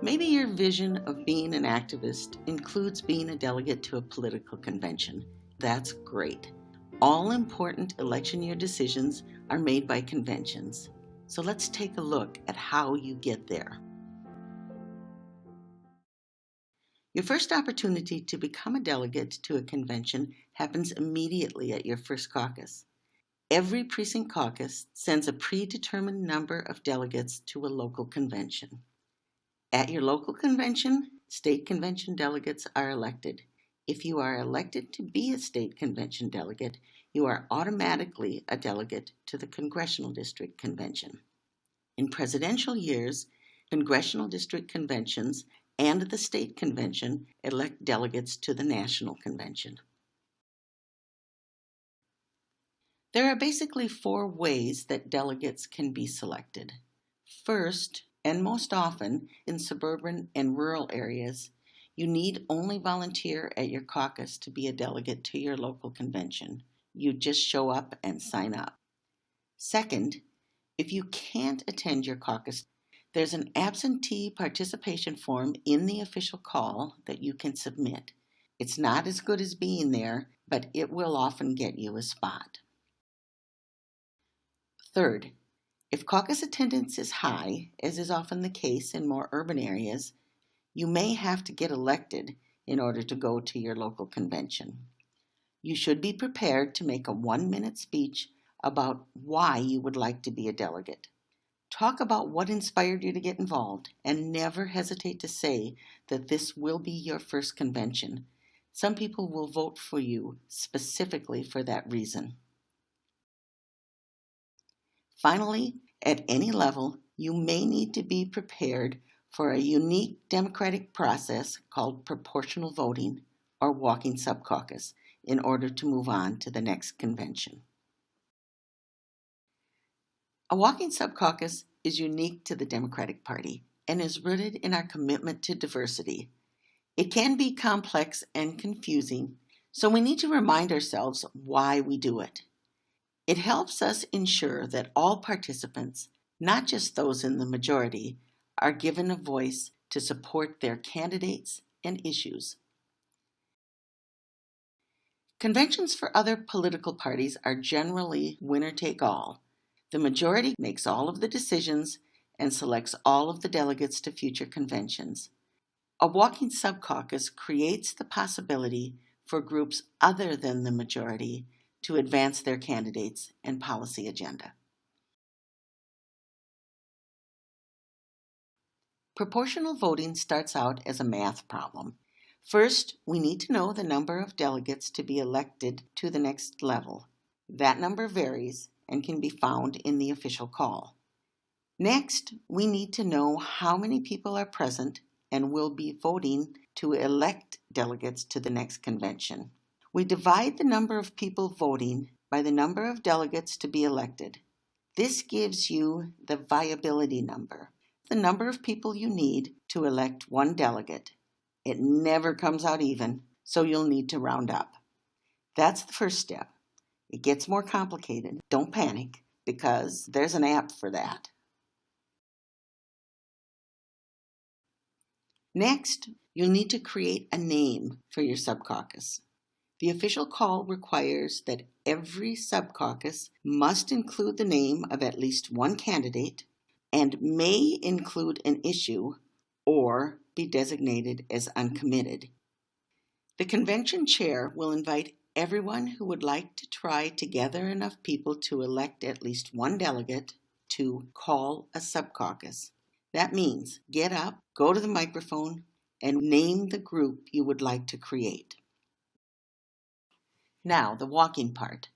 Maybe your vision of being an activist includes being a delegate to a political convention. That's great. All important election year decisions are made by conventions. So let's take a look at how you get there. Your first opportunity to become a delegate to a convention happens immediately at your first caucus. Every precinct caucus sends a predetermined number of delegates to a local convention. At your local convention, state convention delegates are elected. If you are elected to be a state convention delegate, you are automatically a delegate to the congressional district convention. In presidential years, congressional district conventions and the state convention elect delegates to the national convention. There are basically 4 ways that delegates can be selected. First, and most often in suburban and rural areas, you need only volunteer at your caucus to be a delegate to your local convention. You just show up and sign up. Second, if you can't attend your caucus, there's an absentee participation form in the official call that you can submit. It's not as good as being there, but it will often get you a spot. Third, if caucus attendance is high, as is often the case in more urban areas, you may have to get elected in order to go to your local convention. You should be prepared to make a 1-minute speech about why you would like to be a delegate. Talk about what inspired you to get involved, and never hesitate to say that this will be your first convention. Some people will vote for you specifically for that reason. Finally, at any level, you may need to be prepared for a unique democratic process called proportional voting or walking subcaucus in order to move on to the next convention. A walking subcaucus is unique to the Democratic Party and is rooted in our commitment to diversity. It can be complex and confusing, so we need to remind ourselves why we do it. It helps us ensure that all participants, not just those in the majority, are given a voice to support their candidates and issues. Conventions for other political parties are generally winner-take-all. The majority makes all of the decisions and selects all of the delegates to future conventions. A walking subcaucus creates the possibility for groups other than the majority to advance their candidates and policy agenda. Proportional voting starts out as a math problem. First, we need to know the number of delegates to be elected to the next level. That number varies and can be found in the official call. Next, we need to know how many people are present and will be voting to elect delegates to the next convention. We divide the number of people voting by the number of delegates to be elected. This gives you the viability number, the number of people you need to elect one delegate. It never comes out even, so you'll need to round up. That's the first step. It gets more complicated. Don't panic, because there's an app for that. Next, you'll need to create a name for your subcaucus. The official call requires that every subcaucus must include the name of at least one candidate and may include an issue or be designated as uncommitted. The convention chair will invite everyone who would like to try to gather enough people to elect at least one delegate to call a subcaucus. That means get up, go to the microphone, and name the group you would like to create. Now, the walking part.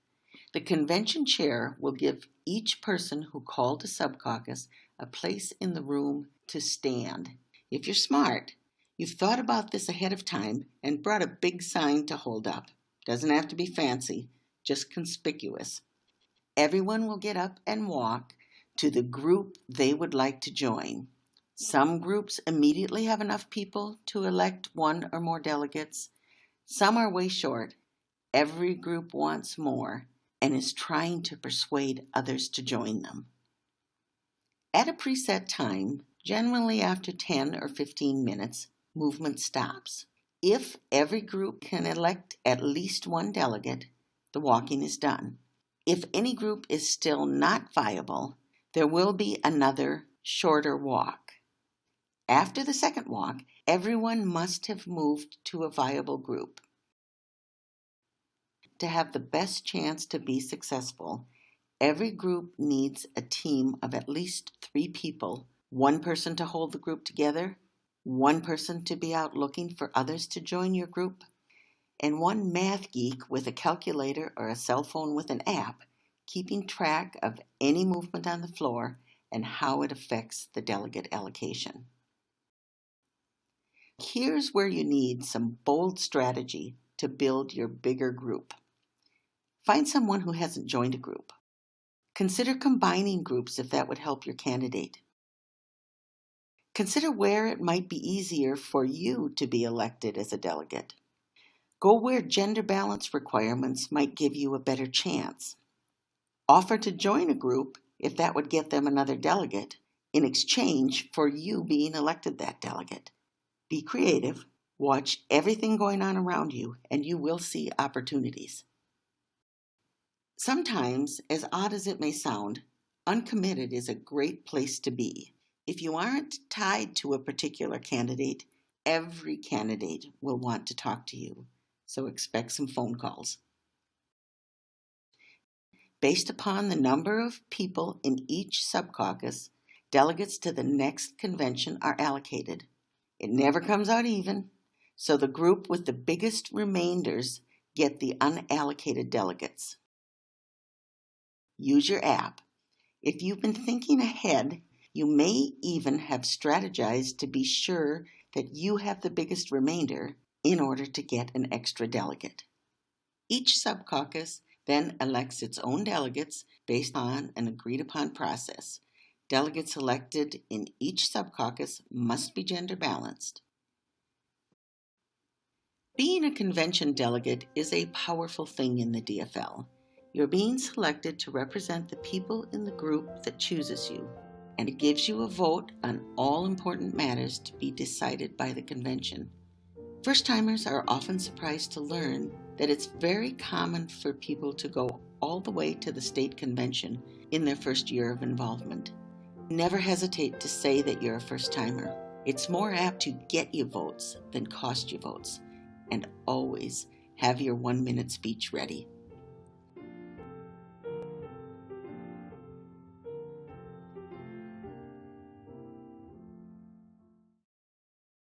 The convention chair will give each person who called a subcaucus a place in the room to stand. If you're smart, you've thought about this ahead of time and brought a big sign to hold up. Doesn't have to be fancy, just conspicuous. Everyone will get up and walk to the group they would like to join. Some groups immediately have enough people to elect one or more delegates. Some are way short. Every group wants more and is trying to persuade others to join them. At a preset time, Generally, after 10 or 15 minutes, movement stops. If every group can elect at least one delegate, the walking is done. If any group is still not viable, there will be another shorter walk. After the second walk, everyone must have moved to a viable group. To have the best chance to be successful, every group needs a team of at least 3 people, one person to hold the group together, one person to be out looking for others to join your group, and one math geek with a calculator or a cell phone with an app, keeping track of any movement on the floor and how it affects the delegate allocation. Here's where you need some bold strategy to build your bigger group. Find someone who hasn't joined a group. Consider combining groups if that would help your candidate. Consider where it might be easier for you to be elected as a delegate. Go where gender balance requirements might give you a better chance. Offer to join a group if that would get them another delegate in exchange for you being elected that delegate. Be creative, watch everything going on around you, and you will see opportunities. Sometimes, as odd as it may sound, uncommitted is a great place to be. If you aren't tied to a particular candidate, every candidate will want to talk to you, so expect some phone calls. Based upon the number of people in each subcaucus, delegates to the next convention are allocated. It never comes out even, so the group with the biggest remainders get the unallocated delegates. Use your app. If you've been thinking ahead, you may even have strategized to be sure that you have the biggest remainder in order to get an extra delegate. Each subcaucus then elects its own delegates based on an agreed-upon process. Delegates elected in each subcaucus must be gender balanced. Being a convention delegate is a powerful thing in the DFL. You're being selected to represent the people in the group that chooses you, and it gives you a vote on all important matters to be decided by the convention. First-timers are often surprised to learn that it's very common for people to go all the way to the state convention in their first year of involvement. Never hesitate to say that you're a first-timer. It's more apt to get you votes than cost you votes. And always have your 1-minute speech ready.